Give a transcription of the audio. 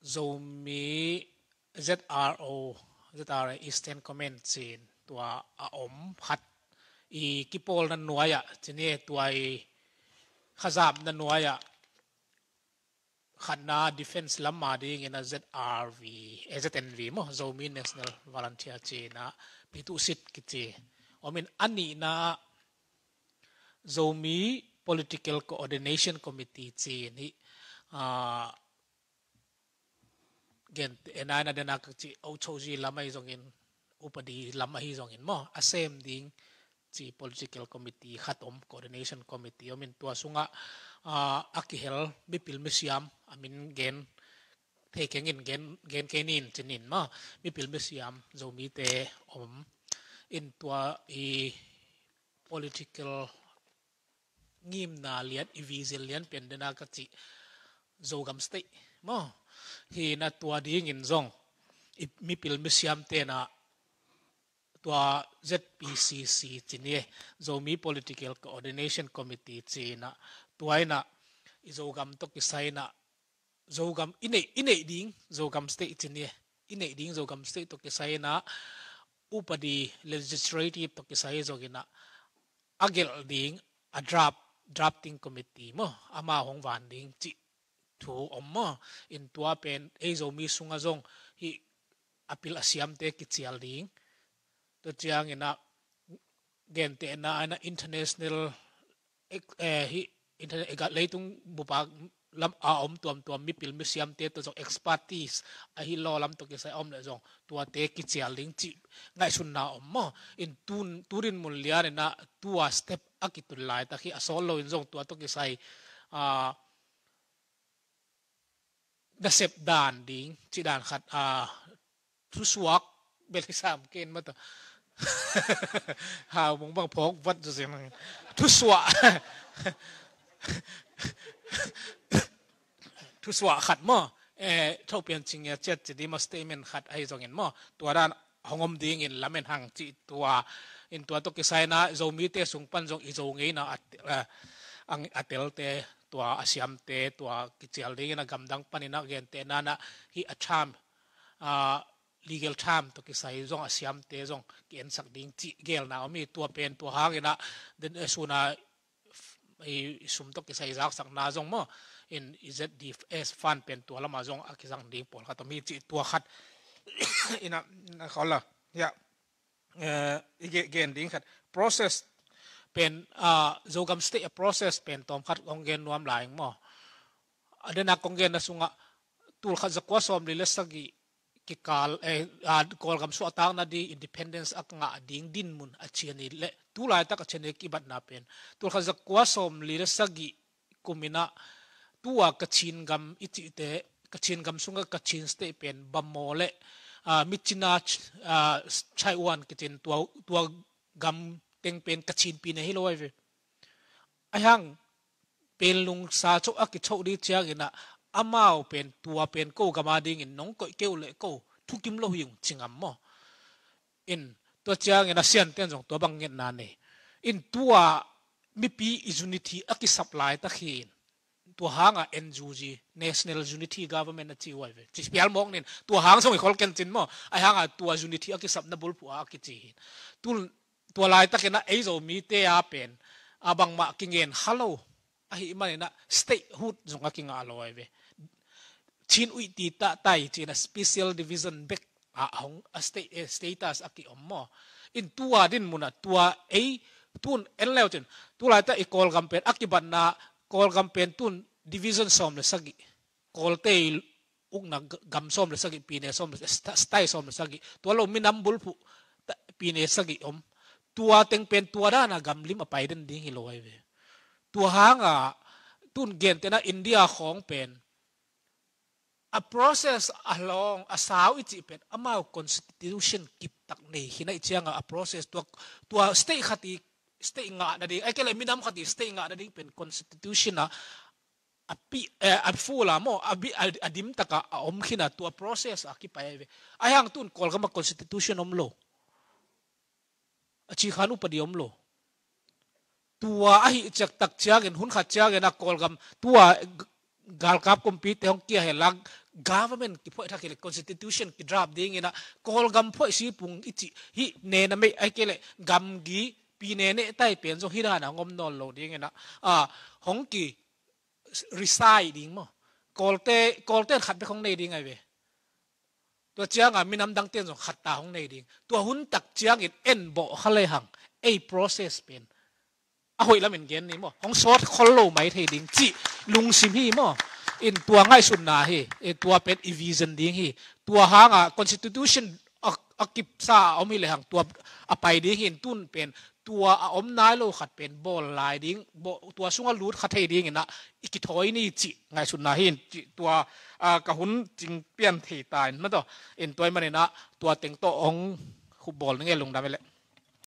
zomi ZRA Eastern Command chin tua hat i kipol nan nuaya chini tuai khazab nan nuaya khana defense lamma ding in a ZNV mo zomi National Volunteer china pitu sit kichi omin ani na zomi Political Coordination Committee chini gen enana dena chi au choji lamai zongin upadi lamai zongin mo asem ding chi political committee khatom coordination committee omin tua sunga akihel bipil misiam amin gen thekengin gen kenin chinin ma bipil misiam zomi te in tua i political ngim na lian evizil lian pen dena ka chi zogam state mo hi na tua ding in zong mi pil misiam te na tua ZPCC chini zomi Political Coordination Committee china tuaina izogam to kisai na zogam ine ding zogam state chini ine ding zogam state to kisai na upadi legislative to kisai zogina agel ding a drafting committee mo ama hong van ding chi thu ommo in tua pen zomi sunga zong hi apil asiam te kichial ding to chiang ina gen te na international hi internet ga leitung bupa lam tuam mi pil misiam te to expertise a hi lo lam to ke sai om le jong tua te kichial ding chi ngai sun na ommo in turin mun liar na tua step akitul lai ta khi asolo in jong tua to ke sai da sep dan ding chi dan khat thu suak bel sam ken ma to ha mong bang phok wat jo sem thu suak thu suak khat mo thau pian ching ya chet chi di ma statement khat ai jong en mo tua dan hongom ding in lamen hang chi tua in tua to ke sai na zomi te sung pan jong i jong ei na ang atel te tua asiam te tua kichial ding na gamdang panina gen te na hi acham legal term to kisai zong asiam te zong ken sak ding chi gel na mi tua pen tua hangina den suna i sum to kisai zak sak na zong mo in ZDF fund pen tua lama zong akisang ding pol khat mi chi tua khat ina khala ya again ding khat process pen zogam state a process pen tom khat kongen nuam laing mo adena kongen na sunga tul khat zakwa som le sagi kikal kol gam su atang na di independence ak nga ding din mun achiani le tulai tak achene ki bat na pen tul khat zakwa som le sagi kumina tua kachin gam iti te kachin gam sunga kachin state pen bamole michina chaiwan kitin tua gam teng pen kachin pi ne hiloi ve ayang pen lung sa cho aki chou di chiang ina amao pen tua pen ko gama ding in nong ko keu le ko thukim lo yung chingam mo in to chiang ina sian ten jong to bang ngen na ne in tua mi pi unity aki supply ta khin tua hanga NUG National Unity Government chi wai ve chi pial mong nin tua hang song khol ken chin mo ai hanga tua unity aki sap na bul pu aki chi tua lai ta kena eizo mi te a pen abang ma kingen hello ahi manina statehood zong aking aloi ve chin ui ti ta tai chin a special division back hong a state status aki ommo in tua din muna tua tun enleu chen tulai ta ikol gampen akiban na kol gampen tun division som le sagi kol te ukna gam som le sagi pine som le stai som le sagi tua lo minam bulpu pine sagi tua teng pen tua da na gam lim apai den ding hiloi ve tua hanga tun gen te na India khong pen a process along a sao ichi pen amao constitution kip tak nei hina ichianga a process tua state khati state nga na ding ai kele minam khati state nga na ding pen constitution na a fula mo adim taka om khina tua process akipai ve ayang tun kol ga constitution om lo achi khanu padiom lo tua ahi chak tak chiang in hun khat chiang na kol gam tua gal kap compete hong kia helang government ki phoi thakile constitution ki draft ding ina kol gam phoi si pung ichi hi ne na me ai kele gam gi pi ne ne tai pen jong hi na ngom non lo ding ina hong ki residing mo kolte khat be khong nei ding ai veตัวเจียงมีน้ำดังเตียนส่งขัดตาของในดิ่งตัวหุ่นตักเจียงอินเอ็นโบเขาเลยหังไอ้ process เป็นอ่ะหอยละเหมือนกันนี่มั้งของซอสคอลโลไม่เทดิ่งจีลุงซิมฮีมั้งอินตัวง่ายสุดนะเฮตัวเป็น evasion ดิ่งฮีตัวหางconstitution อักกิบซาเอาไม่เลยหังตัวไปดิ่งหินตุนเป็นตัวอมนายโลขัดเป็นบอลลายดิ่งตัวสุงลูดขัดเทดิ่งนะอีกถอยนี่จีง่ายสุดนะเห็นจีตัวกะหุ่นจิงเปลี่ยนเทตายนั่นตัวเอ็นตัวมันเนี่ยนะตัวเต็งโตองคุบบอลนี่ไงลงได้ไปเลย